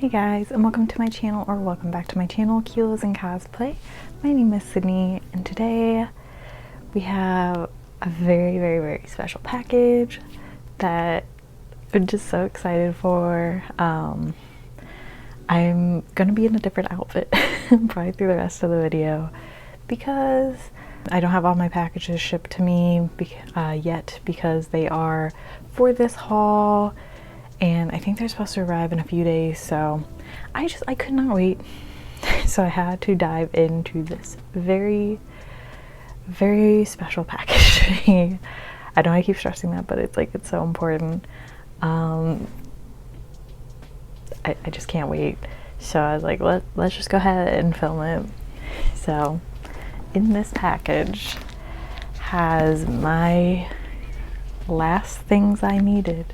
Hey guys, and welcome to my channel, or welcome back to my channel, Kilos and Cosplay. My name is Sydney, and today we have a very special package that I'm just so excited for. I'm gonna be in a different outfit probably through the rest of the video because I don't have all my packages shipped to me yet because they are for this haul. And I think they're supposed to arrive in a few days, so I could not wait. So I had to dive into this very special package to me. I know I keep stressing that, but it's so important. I just can't wait. So I was like, let's just go ahead and film it. So in this package has my last things I needed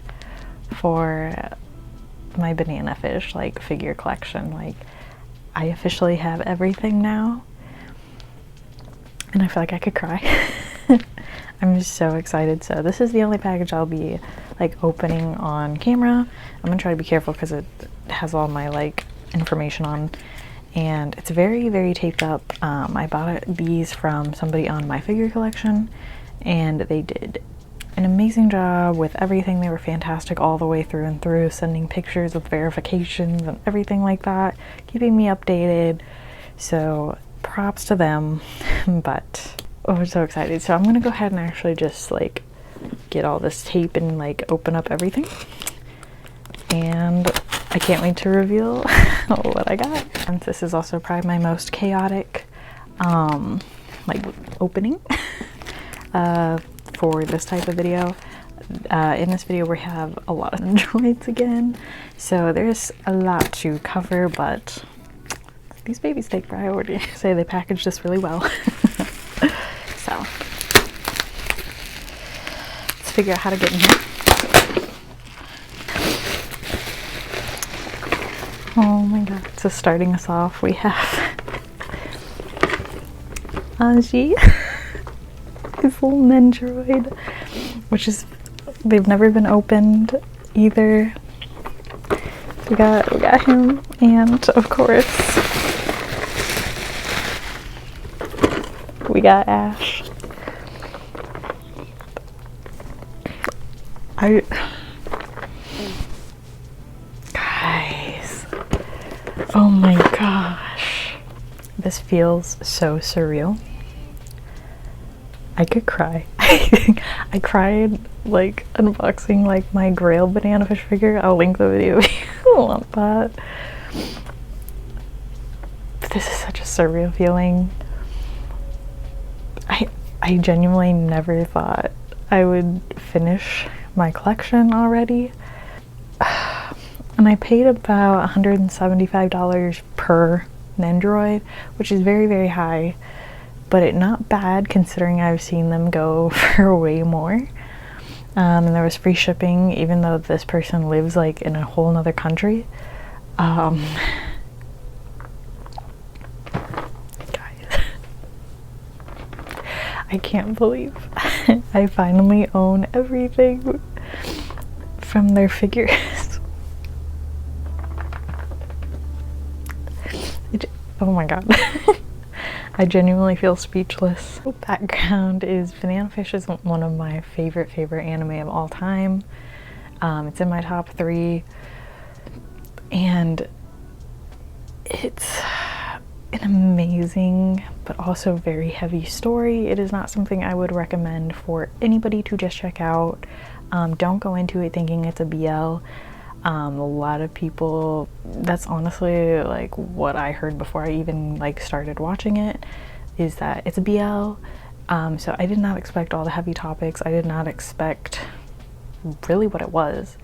for my banana fish figure collection. I officially have everything now and I feel like I could cry. I'm just so excited. So this is the only package I'll be opening on camera. I'm gonna try to be careful because it has all my information on, and it's very taped up. I bought these from somebody on my figure collection and they did an amazing job with everything. They were fantastic all the way through and through, sending pictures with verifications and everything like that, keeping me updated. So props to them. But I'm so excited. So I'm gonna go ahead and actually just get all this tape and open up everything. And I can't wait to reveal what I got. And this is also probably my most chaotic opening for this type of video. In this video we have a lot of Nendoroids again, so there's a lot to cover, but these babies take priority. So they packaged this really well. So let's figure out how to get in here. Oh my god. So starting us off, we have Aji. His little Nendoroid, which is, they've never been opened either. We got him, and of course we got Ash. Guys, oh my gosh, this feels so surreal. I could cry. I cried unboxing my Grail banana fish figure. I'll link the video if you want that. But this is such a surreal feeling. I genuinely never thought I would finish my collection already. And I paid about $175 per Nendoroid, which is very high. But it's not bad considering I've seen them go for way more. And there was free shipping, even though this person lives in a whole nother country. Guys, I can't believe I finally own everything from their figures. Oh my god. I genuinely feel speechless. Background is Banana Fish is one of my favorite anime of all time. It's in my top 3, and it's an amazing but also very heavy story. It is not something I would recommend for anybody to just check out. Don't go into it thinking it's a BL. A lot of people, that's honestly what I heard before I even started watching it, is that it's a BL. So I did not expect all the heavy topics. I did not expect really what it was,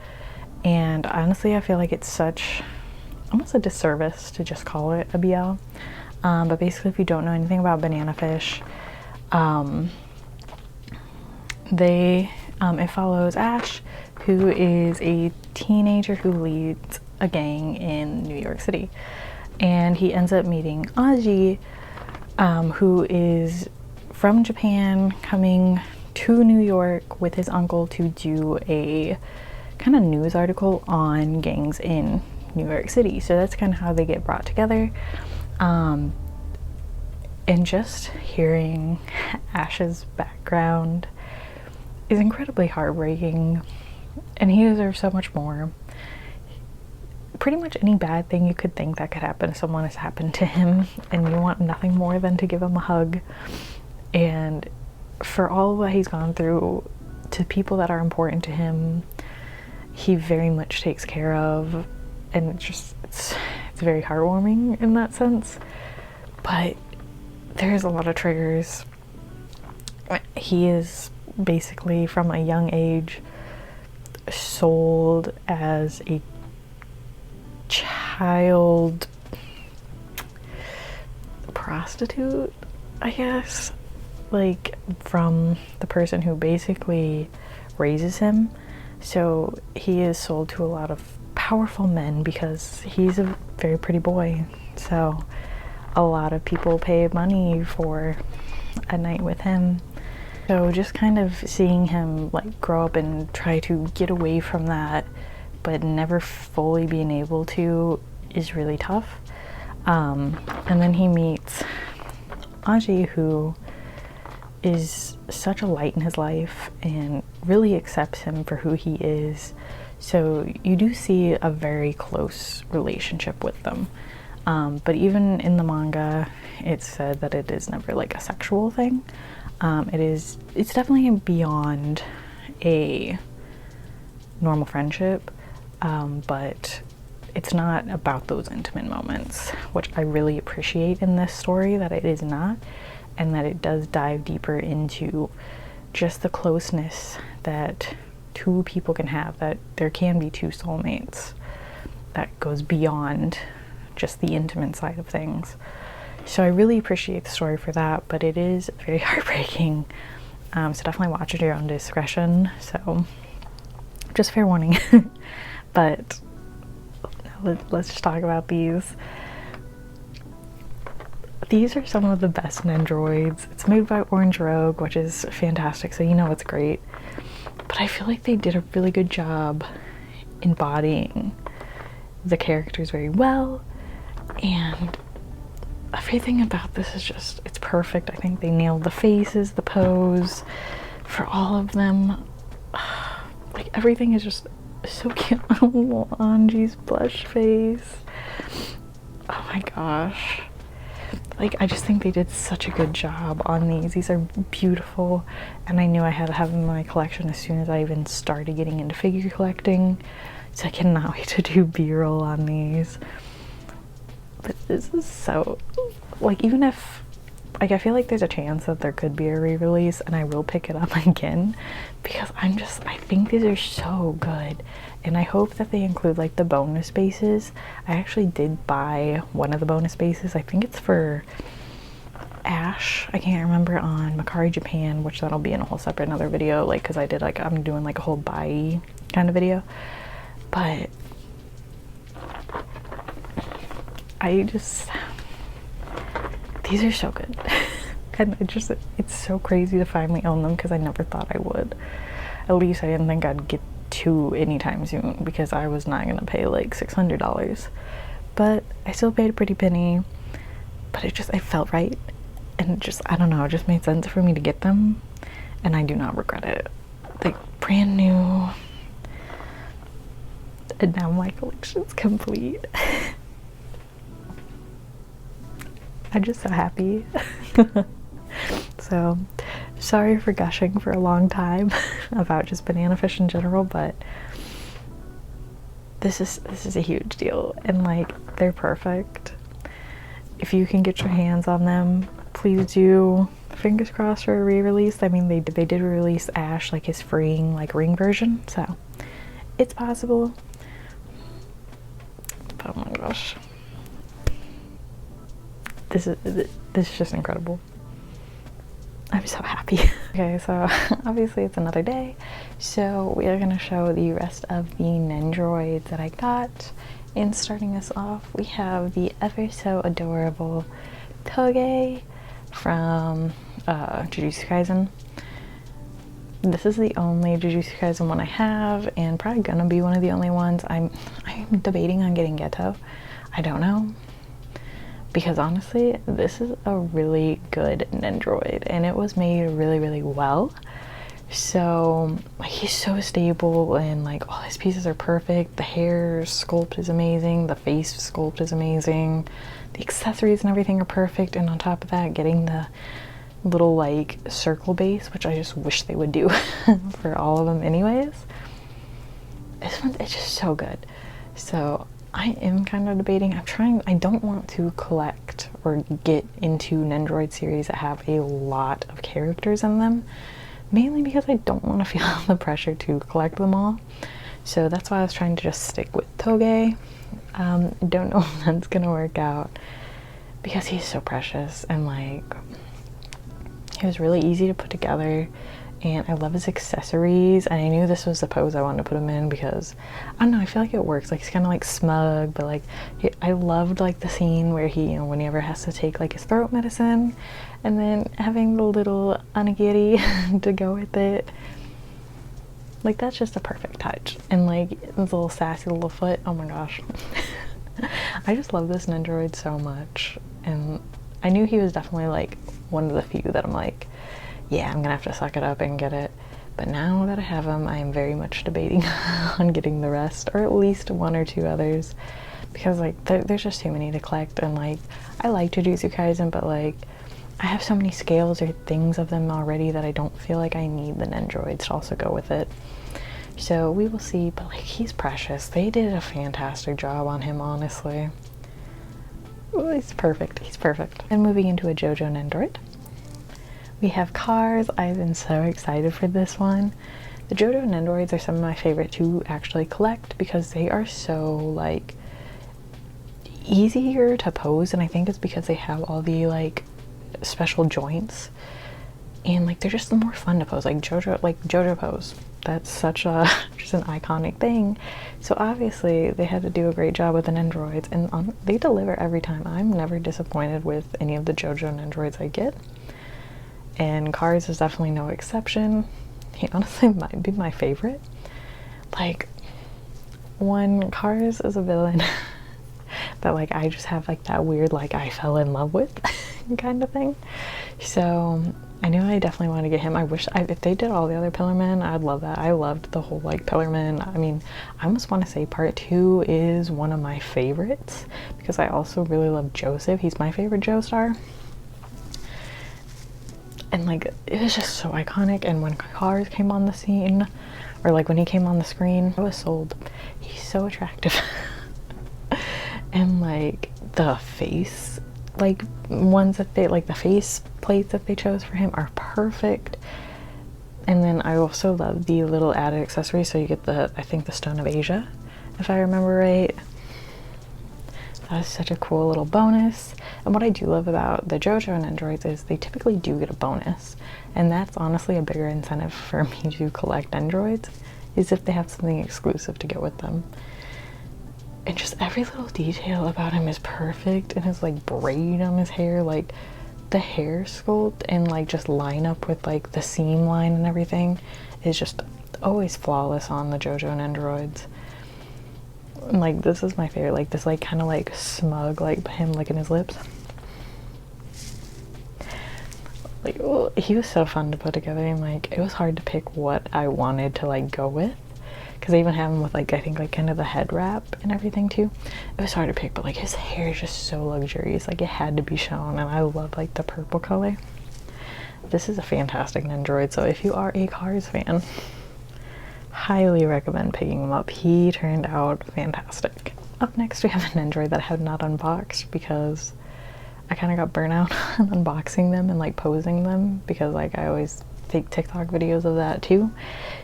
and honestly I feel like it's almost a disservice to just call it a BL. But basically, if you don't know anything about Banana Fish, it follows Ash, who is a teenager who leads a gang in New York City, and he ends up meeting Aji, who is from Japan, coming to New York with his uncle to do a kind of news article on gangs in New York City. So that's kind of how they get brought together. And just hearing Ash's background is incredibly heartbreaking, and he deserves so much more. Pretty much any bad thing you could think that could happen to someone has happened to him, and you want nothing more than to give him a hug. And for all what he's gone through, to people that are important to him, he very much takes care of, and it's very heartwarming in that sense. But there's a lot of triggers. He is basically from a young age sold as a child prostitute, I guess, like from the person who basically raises him. So he is sold to a lot of powerful men because he's a very pretty boy. So a lot of people pay money for a night with him. So just kind of seeing him like grow up and try to get away from that, but never fully being able to, is really tough. And then he meets Aji, who is such a light in his life and really accepts him for who he is. So you do see a very close relationship with them. But even in the manga, it's said that it is never like a sexual thing. It's definitely beyond a normal friendship, but it's not about those intimate moments, which I really appreciate in this story, that it is not, and that it does dive deeper into just the closeness that two people can have, that there can be two soulmates, that goes beyond just the intimate side of things. So I really appreciate the story for that, but it is very heartbreaking. So definitely watch at your own discretion. So just fair warning. But let's just talk about these. These are some of the best Nendoroids. It's made by Orange Rogue, which is fantastic, so you know it's great. But I feel like they did a really good job embodying the characters very well, and everything about this is just, it's perfect. I think they nailed the faces, the pose for all of them. Like everything is just so cute. Oh, Anji's blush face. Oh my gosh. Like, I just think they did such a good job on these. These are beautiful, and I knew I had to have them in my collection as soon as I even started getting into figure collecting. So I cannot wait to do B-roll on these. But this is so, like, even if, like, I feel like there's a chance that there could be a re-release, and I will pick it up again, because I think these are so good. And I hope that they include like the bonus bases. I actually did buy one of the bonus bases. I think it's for Ash. I can't remember, on Makari Japan, which that'll be in a whole separate another video, like, because I did like, I'm doing like a whole buy kind of video. But I just, these are so good. And it's so crazy to finally own them, because I never thought I would. At least I didn't think I'd get to anytime soon, because I was not gonna pay like $600. But I still paid a pretty penny. But it felt right, and it just, I don't know, it just made sense for me to get them, and I do not regret it. Like, brand new. And now my collection's complete. I'm just so happy. So, sorry for gushing for a long time about just banana fish in general, but this is a huge deal, and like, they're perfect. If you can get your hands on them, please do. Fingers crossed for a re-release. I mean, they did release Ash, like his freeing like ring version, so it's possible. But oh my gosh, this is just incredible. I'm so happy. Okay, so obviously it's another day, so we are going to show the rest of the Nendoroids that I got. And starting us off, we have the ever so adorable Toge from Jujutsu Kaisen. This is the only Jujutsu Kaisen one I have, and probably gonna be one of the only ones. I I'm debating on getting Geto. I don't know. Because honestly, this is a really good Nendoroid, and it was made really, really well. So like, he's so stable, and like all his pieces are perfect. The hair sculpt is amazing. The face sculpt is amazing. The accessories and everything are perfect. And on top of that, getting the little like circle base, which I just wish they would do for all of them anyways. This one, it's just so good. So I am kind of debating. I don't want to collect or get into Nendoroid series that have a lot of characters in them, mainly because I don't want to feel the pressure to collect them all. So that's why I was trying to just stick with Toge. Don't know if that's gonna work out because he's so precious, and like he was really easy to put together. And I love his accessories, and I knew this was the pose I wanted to put him in because, I don't know, I feel like it works. Like, he's kind of like smug, but like, I loved like the scene where he, you know, whenever has to take like his throat medicine, and then having the little onigiri to go with it. Like, that's just a perfect touch. And like, this little sassy little foot, oh my gosh. I just love this Nendoroid so much. And I knew he was definitely like one of the few that I'm like, yeah, I'm gonna have to suck it up and get it. But now that I have him, I am very much debating on getting the rest, or at least one or two others, because like there's just too many to collect. And like, I like Jujutsu Kaisen, but like I have so many scales or things of them already that I don't feel like I need the Nendoroids to also go with it. So we will see. But like, he's precious. They did a fantastic job on him, honestly. Ooh, he's perfect. He's perfect. And moving into a JoJo Nendoroid, we have Cars. I've been so excited for this one. The JoJo Nendoroids are some of my favorite to actually collect because they are so like easier to pose, and I think it's because they have all the like special joints, and like they're just more fun to pose. Like JoJo pose. That's such a just an iconic thing. So obviously they had to do a great job with the Nendoroids, and they deliver every time. I'm never disappointed with any of the JoJo Nendoroids I get. And Cars is definitely no exception. He honestly might be my favorite. Like, one, Cars is a villain that like I just have like that weird like I fell in love with kind of thing. So I knew I definitely wanted to get him. I wish if they did all the other Pillarmen, I'd love that. I loved the whole like Pillarmen. I mean, I almost want to say part 2 is one of my favorites because I also really love Joseph. He's my favorite Joestar. And like, it was just so iconic. And when Cars came on the scene, or like when he came on the screen, I was sold. He's so attractive. And like the face, like ones that they, like the face plates that they chose for him are perfect. And then I also love the little added accessory. So you get the, I think the Stone of Asia, if I remember right. That is such a cool little bonus. And what I do love about the JoJo Nendoroids is they typically do get a bonus. And that's honestly a bigger incentive for me to collect Nendoroids, is if they have something exclusive to get with them. And just every little detail about him is perfect. And his like braid on his hair, like the hair sculpt and like just line up with like the seam line and everything is just always flawless on the JoJo Nendoroids. Like, this is my favorite, like this like kind of like smug, like him licking his lips. Like, oh, he was so fun to put together, and like it was hard to pick what I wanted to like go with, because I even have him with like I think like kind of the head wrap and everything too. It was hard to pick, but like his hair is just so luxurious, like it had to be shown. And I love like the purple color. This is a fantastic Nendoroid, so if you are a Cars fan, highly recommend picking him up. He turned out fantastic. Up next we have a Nendoroid that I have not unboxed because I kind of got burnt out on unboxing them and like posing them, because like I always take TikTok videos of that too.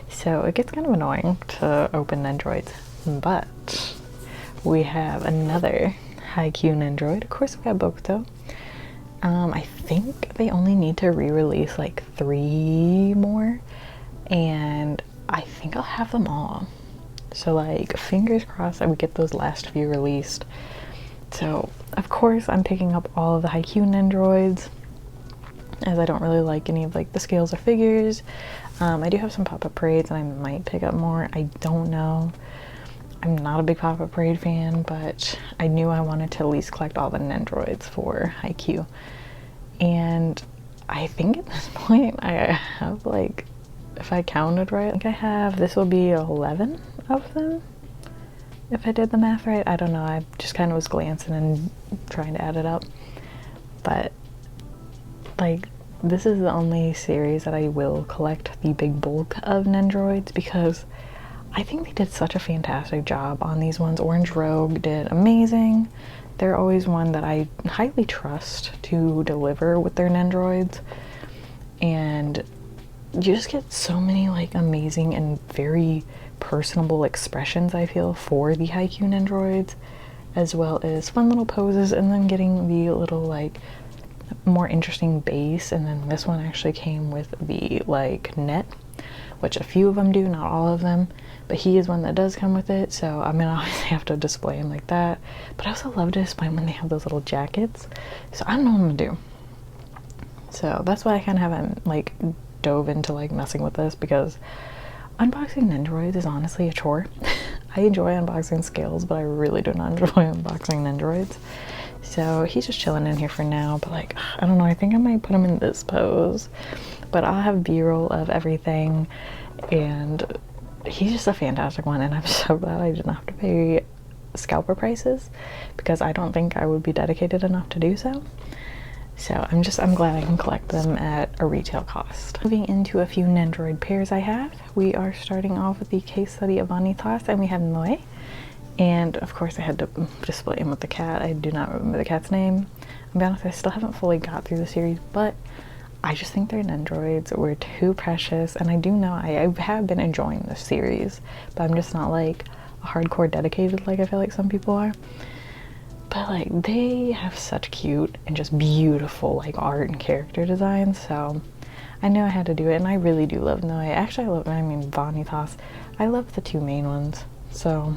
So it gets kind of annoying to open Nendoroids. But we have another Haikyuu Nendoroid. Of course we got Bokuto. I think they only need to re-release like 3 more, and I think I'll have them all. So like, fingers crossed that we get those last few released. So of course I'm picking up all of the Haikyuu Nendoroids, as I don't really like any of like the scales or figures. I do have some pop-up parades and I might pick up more. I don't know. I'm not a big Pop-Up Parade fan, but I knew I wanted to at least collect all the Nendoroids for Haikyuu. And I think at this point I have like, if I counted right, I think I have, this will be 11 of them. If I did the math right, I don't know. I just kind of was glancing and trying to add it up. But like, this is the only series that I will collect the big bulk of Nendoroids because I think they did such a fantastic job on these ones. Orange Rogue did amazing. They're always one that I highly trust to deliver with their Nendoroids. And you just get so many like amazing and very personable expressions, I feel, for the Haikyuu Nendoroids, as well as fun little poses, and then getting the little like more interesting base. And then this one actually came with the like net, which a few of them do, not all of them, but he is one that does come with it, so I'm gonna obviously have to display him like that. But I also love to display them when they have those little jackets, so I don't know what I'm gonna do. So that's why I kind of haven't like dove into like messing with this, because unboxing Nendoroids is honestly a chore. I enjoy unboxing scales, but I really do not enjoy unboxing Nendoroids. So he's just chilling in here for now, but like, I don't know, I think I might put him in this pose. But I'll have B-roll of everything, and he's just a fantastic one, and I'm so glad I didn't have to pay scalper prices, because I don't think I would be dedicated enough to do so. So I'm glad I can collect them at a retail cost. Moving into a few Nendoroid pairs I have, we are starting off with the case study of Vanitas, and we have Noe. And of course I had to display him with the cat. I do not remember the cat's name. I'll be honest, I still haven't fully got through the series, but I just think their Nendoroids were too precious, and I do know I have been enjoying this series, but I'm just not like a hardcore dedicated like I feel like some people are. But like, they have such cute and just beautiful like art and character designs, so I knew I had to do it. And I really do love Noe. Actually, I mean Vanitas. I love the two main ones, so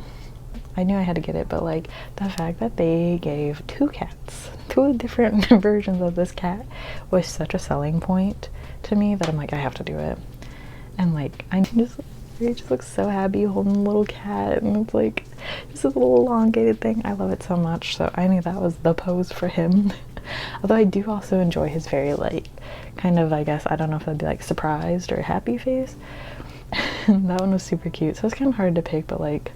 I knew I had to get it. But like, the fact that they gave two cats, two different versions of this cat, was such a selling point to me that I'm like, I have to do it. And like, he just looks so happy holding a little cat, and it's like just this little elongated thing. I love it so much, so I knew that was the pose for him. Although I do also enjoy his very like kind of, I guess, I don't know if that'd be like surprised or happy face. That one was super cute, so it's kind of hard to pick, but like,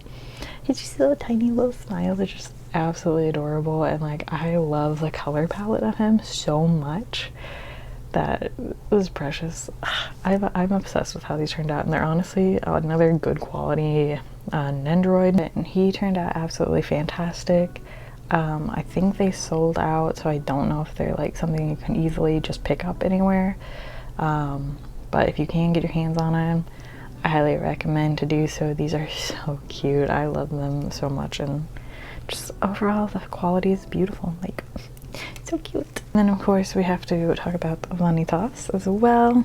his just little tiny little smiles are just absolutely adorable. And like, I love the color palette of him so much that it was precious. I'm obsessed with how these turned out, and they're honestly another good quality Nendoroid, and he turned out absolutely fantastic. I think they sold out, so I don't know if they're like something you can easily just pick up anywhere, but if you can get your hands on them, I highly recommend to do so. These are so cute. I love them so much, and just overall the quality is beautiful. Like, so cute. And then of course we have to talk about Vanitas as well.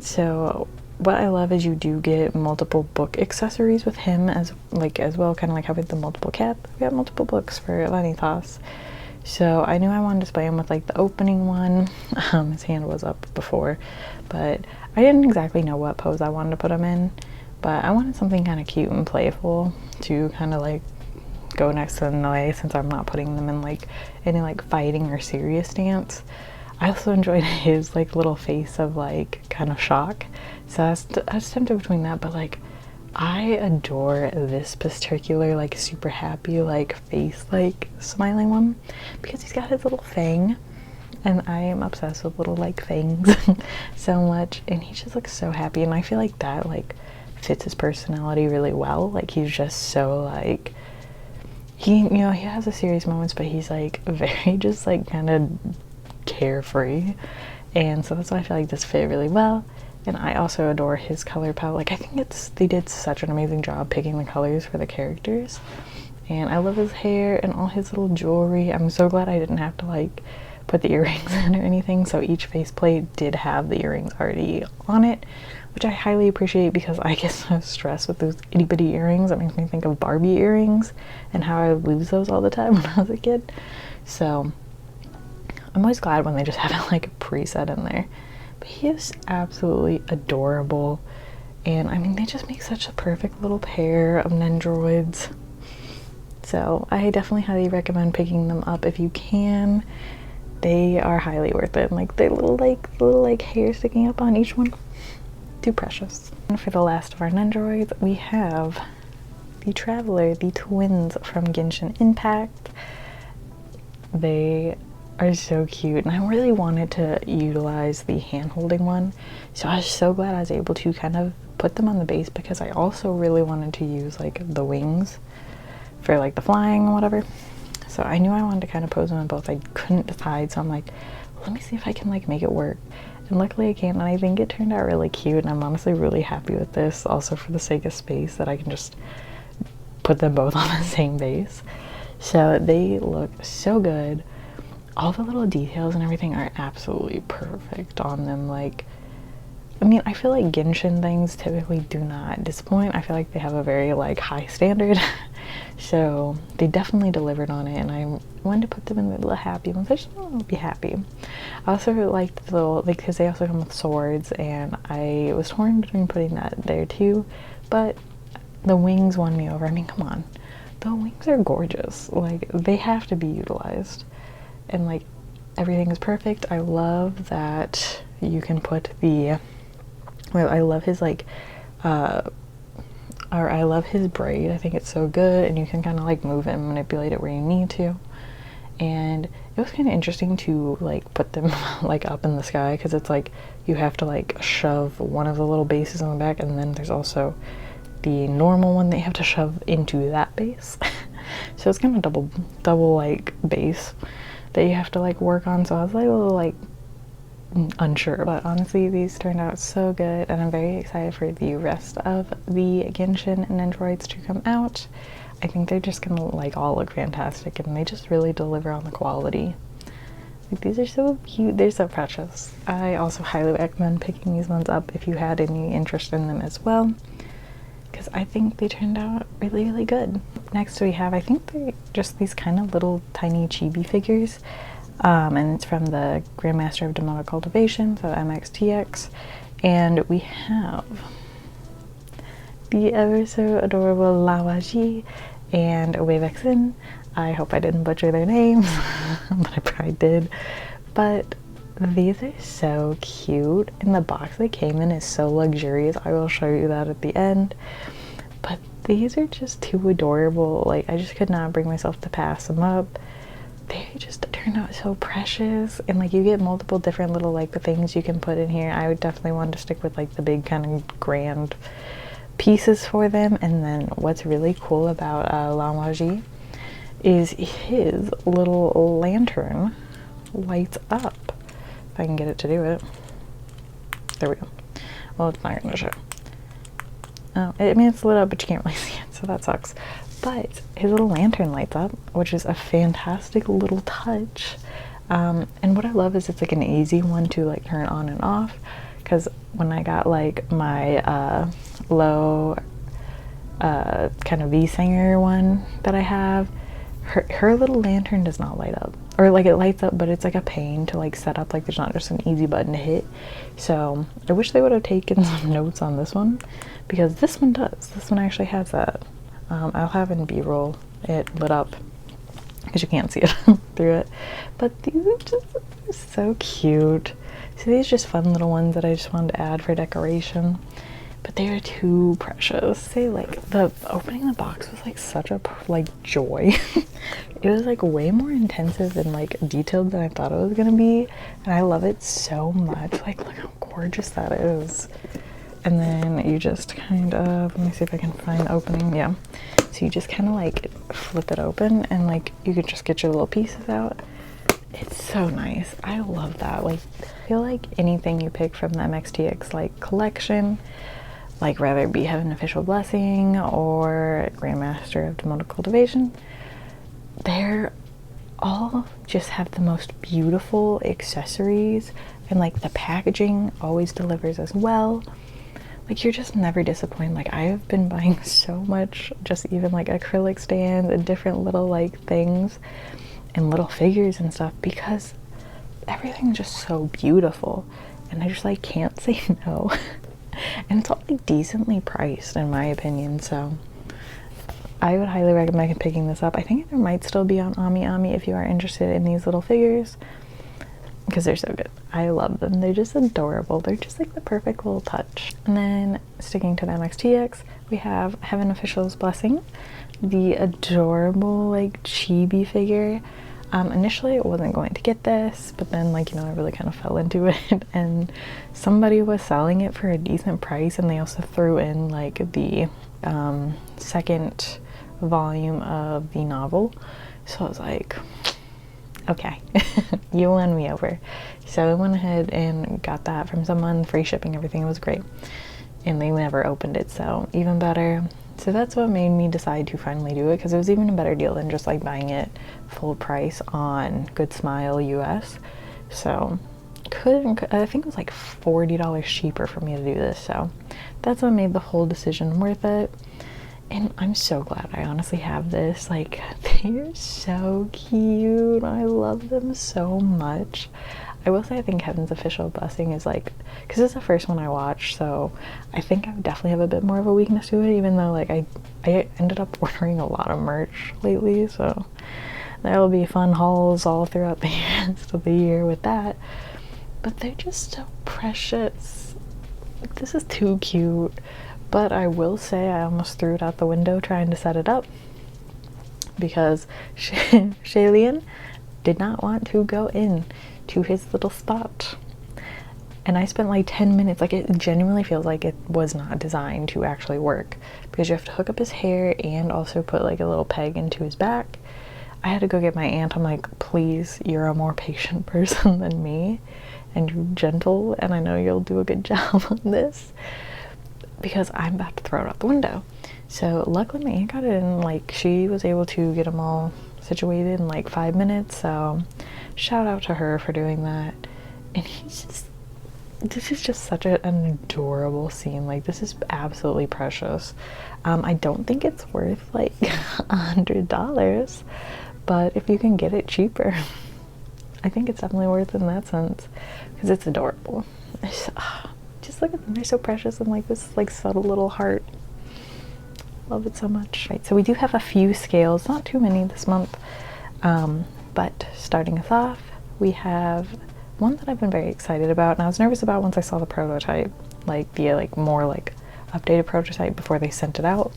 So what I love is you do get multiple book accessories with him as well, kind of like having the multiple cats. We have multiple books for Vanitas. So I knew I wanted to display him with like the opening one. His hand was up before, but I didn't exactly know what pose I wanted to put him in, but I wanted something kind of cute and playful to kind of like go next to Noe, since I'm not putting them in like any like fighting or serious stance. I also enjoyed his like little face of like kind of shock, so I was tempted between that, but like, I adore this particular like super happy like face like smiling one, because he's got his little fang, and I am obsessed with little like fangs so much, and he just looks so happy, and I feel like that like fits his personality really well. Like, he's just so like, he has the serious moments, but he's like very just like kind of carefree, and so that's why I feel like this fit really well. And I also adore his color palette. Like, I think they did such an amazing job picking the colors for the characters, and I love his hair and all his little jewelry. I'm so glad I didn't have to like put the earrings in or anything, so each faceplate did have the earrings already on it, which I highly appreciate, because I get so stressed with those itty bitty earrings. That makes me think of Barbie earrings and how I would lose those all the time when I was a kid. So I'm always glad when they just have it like preset in there. But he is absolutely adorable, And I mean, they just make such a perfect little pair of Nendoroids. So I definitely highly recommend picking them up if you can. They are highly worth it. And like they're little hair sticking up on each one. Too precious. And for the last of our Nendoroids, we have the Traveler, the twins from Genshin Impact. They are so cute, and I really wanted to utilize the hand-holding one, so I was so glad I was able to kind of put them on the base, because I also really wanted to use like the wings for like the flying and whatever. So I knew I wanted to kind of pose them in both. I couldn't decide, so I'm like, let me see if I can like make it work. And luckily I can, and I think it turned out really cute, and I'm honestly really happy with this, also for the sake of space, that I can just put them both on the same base. So they look so good. All the little details and everything are absolutely perfect on them. Like, I mean, I feel like Genshin things typically do not disappoint. I feel like they have a very like high standard. So they definitely delivered on it, and I wanted to put them in the little happy ones. I just want to be happy. I also liked the little, like, because they also come with swords, and I was torn between putting that there too, but the wings won me over. I mean, come on, the wings are gorgeous. Like, they have to be utilized. And like everything is perfect. I love that you can put the, well, I love his like or I love his braid. I think it's so good, and you can kind of like move it and manipulate it where you need to. And it was kind of interesting to like put them like up in the sky, because it's like you have to like shove one of the little bases on the back, and then there's also the normal one that you have to shove into that base. So it's kind of double like base that you have to like work on. So I was like a little like unsure, but honestly these turned out so good, and I'm very excited for the rest of the Genshin Nendoroids to come out. I think they're just gonna like all look fantastic, and they just really deliver on the quality. Like, these are so cute, they're so precious. I also highly recommend picking these ones up if you had any interest in them as well, because I think they turned out really, really good. Next we have, I think they're just these kind of little tiny chibi figures, and it's from the Grandmaster of Demonic Cultivation, so MXTX, and we have the ever so adorable Lawaji and Wavexin. I hope I didn't butcher their names, but I probably did. But these are so cute, and the box they came in is so luxurious. I will show you that at the end. But these are just too adorable. Like, I just could not bring myself to pass them up. They just turned out so precious, and like you get multiple different little like the things you can put in here. I would definitely want to stick with like the big kind of grand pieces for them. And then what's really cool about Lawaji is his little lantern lights up. If I can get it to do it. There we go. Well, it's not gonna show. Oh, I mean, it's lit up, but you can't really see it, so that sucks. But his little lantern lights up, which is a fantastic little touch. And what I love is it's like an easy one to like turn on and off, because when I got like my low kind of V-Singer one that I have, her little lantern does not light up. Or like it lights up, but it's like a pain to like set up. Like there's not just an easy button to hit. So I wish they would have taken some notes on this one, because this one does. This one actually has that. I'll have in B-roll it lit up, because you can't see it through it. But these are just so cute. So these are just fun little ones that I just wanted to add for decoration. But they are too precious. Say like the opening the box was like such a like joy. It was like way more intensive and like detailed than I thought it was gonna be, and I love it so much. Like, look how gorgeous that is. And then you just kind of, let me see if I can find the opening. Yeah, so you just kind of like flip it open, and like you could just get your little pieces out. It's so nice. I love that. Like, I feel like anything you pick from the MXTX like collection, like whether it be Heaven Official Blessing or Grandmaster of Demonic Cultivation, they're all just have the most beautiful accessories, and like the packaging always delivers as well. Like, you're just never disappointed. Like, I have been buying so much, just even like acrylic stands and different little like things and little figures and stuff, because everything's just so beautiful, and I just like can't say no. And it's all like decently priced in my opinion, so I would highly recommend picking this up. I think there might still be on Ami if you are interested in these little figures, because they're so good. I love them. They're just adorable. They're just like the perfect little touch. And then sticking to the MXTX, we have Heaven Official's Blessing, the adorable like chibi figure. Initially I wasn't going to get this, but then like, you know, I really kind of fell into it and somebody was selling it for a decent price, and they also threw in like the second volume of the novel. So I was like, okay, you won me over. So I went ahead and got that from someone, free shipping, everything was great. And they never opened it, so even better. So that's what made me decide to finally do it, because it was even a better deal than just like buying it full price on Good Smile US. So I think it was like $40 cheaper for me to do this, so that's what made the whole decision worth it. And I'm so glad I honestly have this. Like, they're so cute. I love them so much. I will say I think Heaven's Official Blessing is like, because it's the first one I watched, so I think I would definitely have a bit more of a weakness to it, even though like I ended up ordering a lot of merch lately, so there will be fun hauls all throughout the rest of the year with that. But they're just so precious. Like, this is too cute. But I will say I almost threw it out the window trying to set it up, because Shion did not want to go in to his little spot. And I spent like 10 minutes, like it genuinely feels like it was not designed to actually work, because you have to hook up his hair and also put like a little peg into his back. I had to go get my aunt. I'm like, please, you're a more patient person than me, and you're gentle, and I know you'll do a good job on this, because I'm about to throw it out the window. So luckily my aunt got it in, like she was able to get them all situated in like 5 minutes, so shout out to her for doing that. And this is just such an adorable scene. Like, this is absolutely precious. I don't think it's worth like $100, but if you can get it cheaper, I think it's definitely worth it in that sense, because it's adorable. Just look at them, they're so precious, and like this like subtle little heart. Love it so much. Right, so we do have a few scales, not too many this month, but starting us off, we have one that I've been very excited about, and I was nervous about once I saw the prototype, like the like more like updated prototype before they sent it out,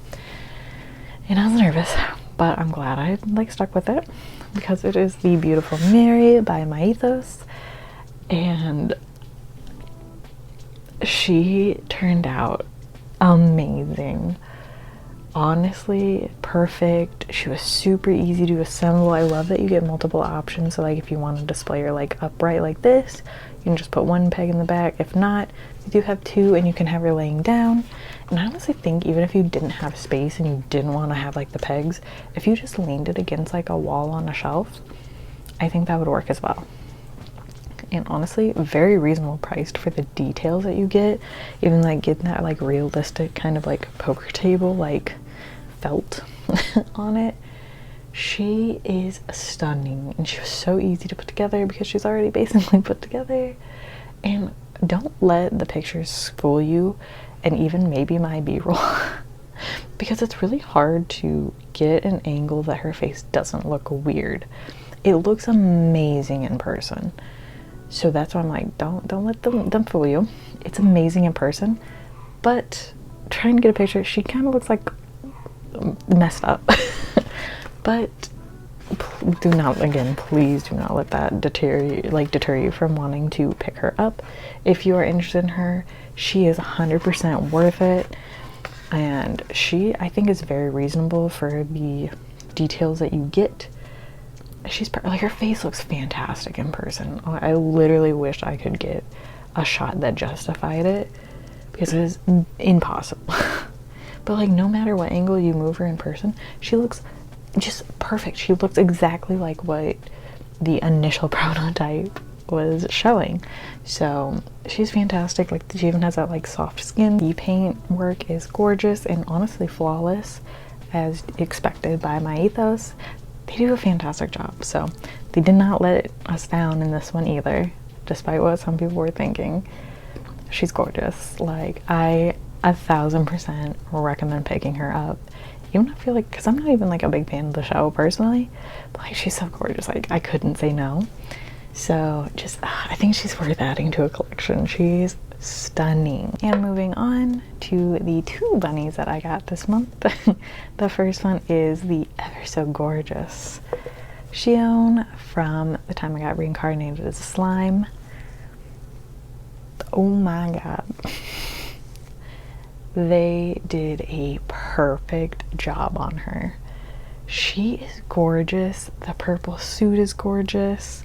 and I was nervous, but I'm glad I like stuck with it, because it is the beautiful Mary by Mythos, and she turned out amazing. Honestly, perfect. She was super easy to assemble. I love that you get multiple options, so like if you want to display her like upright like this, you can just put one peg in the back. If not, you do have two, and you can have her laying down. And I honestly think even if you didn't have space and you didn't want to have like the pegs, if you just leaned it against like a wall on a shelf, I think that would work as well. And honestly, very reasonable priced for the details that you get. Even like getting that like realistic kind of like poker table like felt on it. She is stunning, and she was so easy to put together because she's already basically put together. And don't let the pictures fool you, and even maybe my b-roll, because it's really hard to get an angle that her face doesn't look weird. It looks amazing in person. So that's why I'm like, don't let them fool you. It's amazing in person, but trying to get a picture, she kind of looks like messed up. But do not, again, please do not let that deter you from wanting to pick her up. If you are interested in her, she is 100% worth it, and she, I think, is very reasonable for the details that you get. She's like, her face looks fantastic in person. I literally wish I could get a shot that justified it, because it is impossible. But like, no matter what angle you move her in person, she looks just perfect. She looks exactly like what the initial prototype was showing. So she's fantastic. Like, she even has that like soft skin. The paint work is gorgeous and honestly flawless, as expected by my ethos. They do a fantastic job, so they did not let us down in this one either, despite what some people were thinking. She's gorgeous. Like, I 1000% recommend picking her up. Even I feel like, because I'm not even like a big fan of the show personally, but like she's so gorgeous, like I couldn't say no. So just, I think she's worth adding to a collection. She's stunning. And moving on to the 2 bunnies that I got this month. The first one is the ever so gorgeous Shion from the time I got reincarnated as a slime. Oh my god. They did a perfect job on her. She is gorgeous. The purple suit is gorgeous.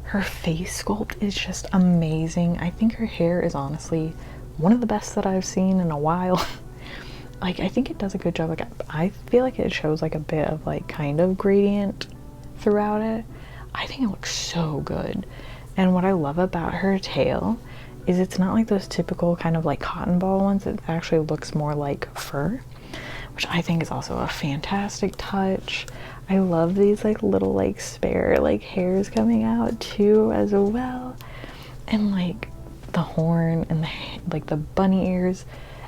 Her face sculpt is just amazing. I think her hair is honestly one of the best that I've seen in a while. Like, I think it does a good job. Like, I feel like it shows like a bit of like kind of gradient throughout it. I think it looks so good. And what I love about her tail is it's not like those typical kind of like cotton ball ones. It actually looks more like fur, which I think is also a fantastic touch. I love these like little like spare like hairs coming out too as well, and like the horn and like the bunny ears.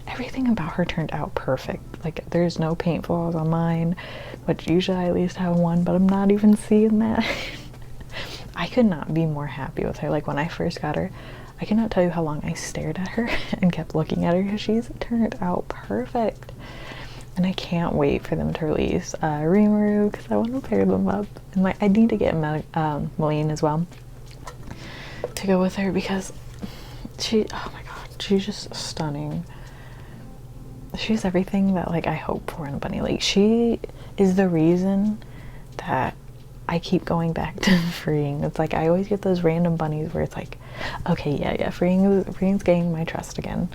Everything about her turned out perfect. Like, there's no paint flaws on mine, which usually I at least have one, but I'm not even seeing that. I could not be more happy with her. Like, when I first got her, I cannot tell you how long I stared at her and kept looking at her because she's turned out perfect. And I can't wait for them to release Rimuru because I want to pair them up. And like, I need to get Maline as well to go with her because she, oh my god, she's just stunning. She's everything that like I hope for in a bunny. Like, she is the reason that I keep going back to freeing. It's like I always get those random bunnies where it's like, okay, yeah, freeing's gaining my trust again.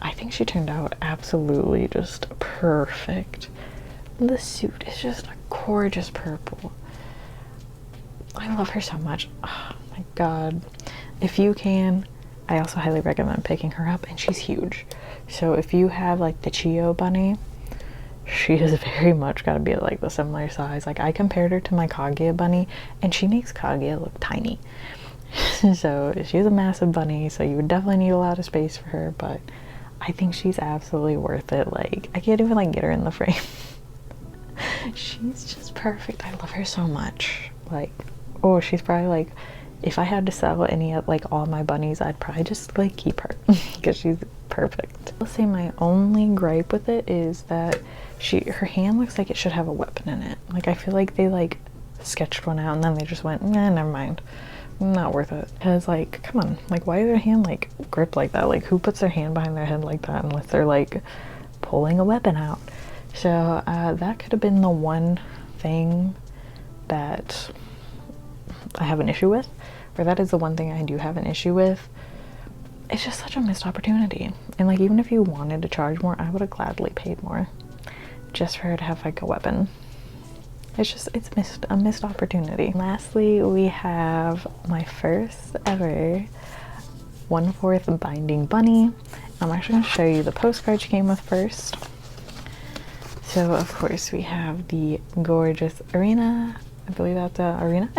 I think she turned out absolutely just perfect. The suit is just a gorgeous purple. I love her so much. Oh my god. If you can, I also highly recommend picking her up, and she's huge. So if you have like the Chio bunny, she has very much got to be like the similar size. Like, I compared her to my Kaguya bunny, and she makes Kaguya look tiny. So she's a massive bunny, so you would definitely need a lot of space for her, but I think she's absolutely worth it. Like, I can't even like get her in the frame. She's just perfect. I love her so much. Like, oh, she's probably like, if I had to sell any of like all my bunnies, I'd probably just like keep her because she's perfect. I'll say my only gripe with it is that her hand looks like it should have a weapon in it. Like, I feel like they like sketched one out and then they just went, nah, never mind. Not worth it. Because like, come on, like, why is their hand like gripped like that? Like, who puts their hand behind their head like that unless they're like pulling a weapon out? So that could have been the one thing that I have an issue with, or that is the one thing I do have an issue with. It's just such a missed opportunity. And like, even if you wanted to charge more, I would have gladly paid more just for her to have like a weapon. It's a missed opportunity. Lastly, we have my first ever 1/4 binding bunny. I'm actually going to show you the postcard she came with first. So of course we have the gorgeous Erina. I believe that's Erina.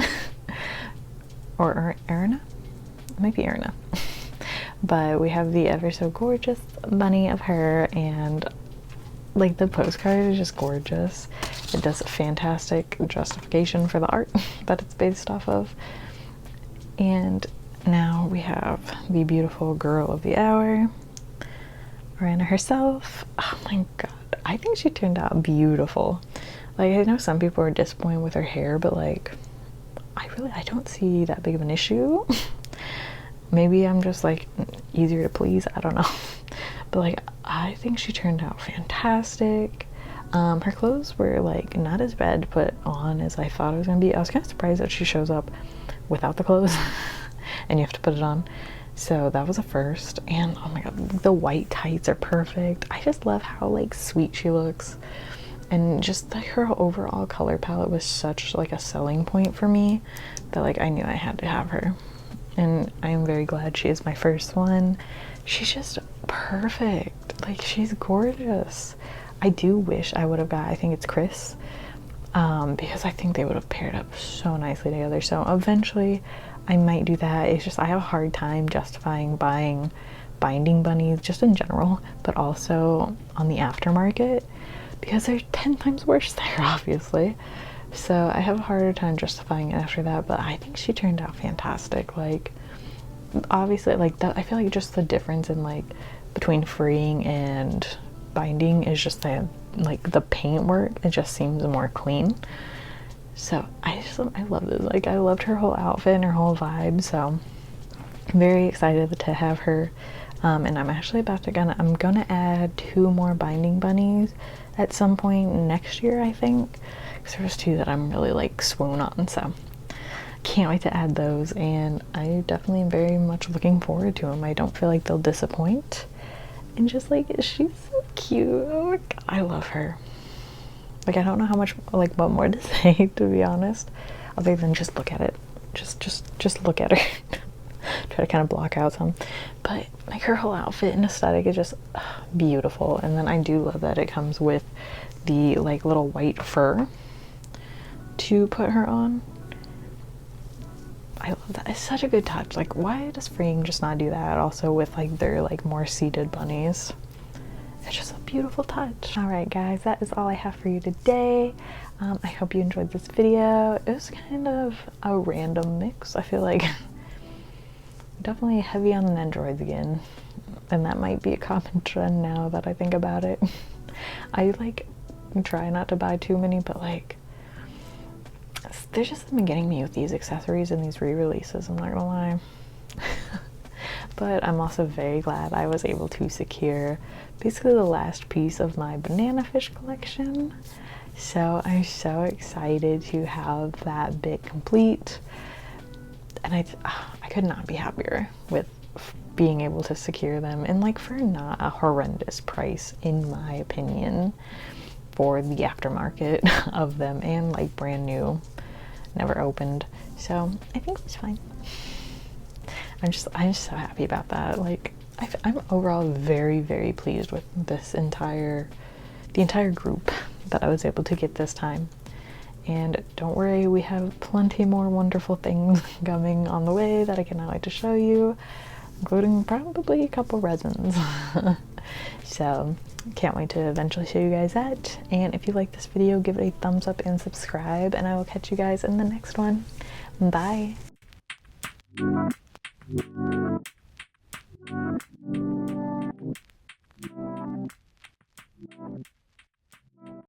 Or Erina? It might be Erina. But we have the ever so gorgeous bunny of her, and like, the postcard is just gorgeous. It does a fantastic justification for the art that it's based off of. And now we have the beautiful girl of the hour, Erina herself. Oh my god, I think she turned out beautiful. Like, I know some people are disappointed with her hair, but like, I don't see that big of an issue. Maybe I'm just like easier to please, I don't know. But like, I think she turned out fantastic. Her clothes were like not as bad to put on as I thought it was gonna be. I was kind of surprised that she shows up without the clothes and you have to put it on. So that was a first. And oh my god, the white tights are perfect. I just love how like sweet she looks. And just like her overall color palette was such like a selling point for me that like I knew I had to have her. And I am very glad she is my first one. She's just perfect. Like, she's gorgeous. I do wish I would have got, I think it's Chris, because I think they would have paired up so nicely together. So eventually I might do that. It's just I have a hard time justifying buying binding bunnies just in general, but also on the aftermarket, because they're 10 times worse there, obviously. So I have a harder time justifying it after that, but I think she turned out fantastic. Like, obviously, like that, I feel like just the difference in like between freeing and binding is just that, like, the paint work, it just seems more clean. So I love this. Like, I loved her whole outfit and her whole vibe, so I'm very excited to have her. And I'm actually about to I'm gonna add 2 more binding bunnies at some point next year, I think, because there's 2 that I'm really like swoon on, so can't wait to add those. And I definitely am very much looking forward to them. I don't feel like they'll disappoint, and just like, she's so cute. Oh my god, I love her. Like, I don't know how much, like, what more to say, to be honest, other than just look at it. Just look at her. Try to kind of block out some, but like her whole outfit and aesthetic is just beautiful. And then I do love that it comes with the like little white fur to put her on. I love that. It's such a good touch. Like, why does freeing just not do that also with like their like more seated bunnies? It's just a beautiful touch. All right, guys, that is all I have for you today. I hope you enjoyed this video. It was kind of a random mix. I feel like definitely heavy on the Nendoroids again, and that might be a common trend now that I think about it. I like try not to buy too many, but like they're just been getting me with these accessories and these re-releases, I'm not gonna lie. But I'm also very glad I was able to secure basically the last piece of my banana fish collection, so I'm so excited to have that bit complete. And I could not be happier with being able to secure them, and like for not a horrendous price, in my opinion, for the aftermarket of them, and like brand new, never opened. So I think it was fine. I'm just so happy about that. Like, I'm overall very, very pleased with the entire group that I was able to get this time. And don't worry, we have plenty more wonderful things coming on the way that I cannot wait to show you, including probably a couple resins. So can't wait to eventually show you guys that. And if you like this video, give it a thumbs up and subscribe, and I will catch you guys in the next one. Bye.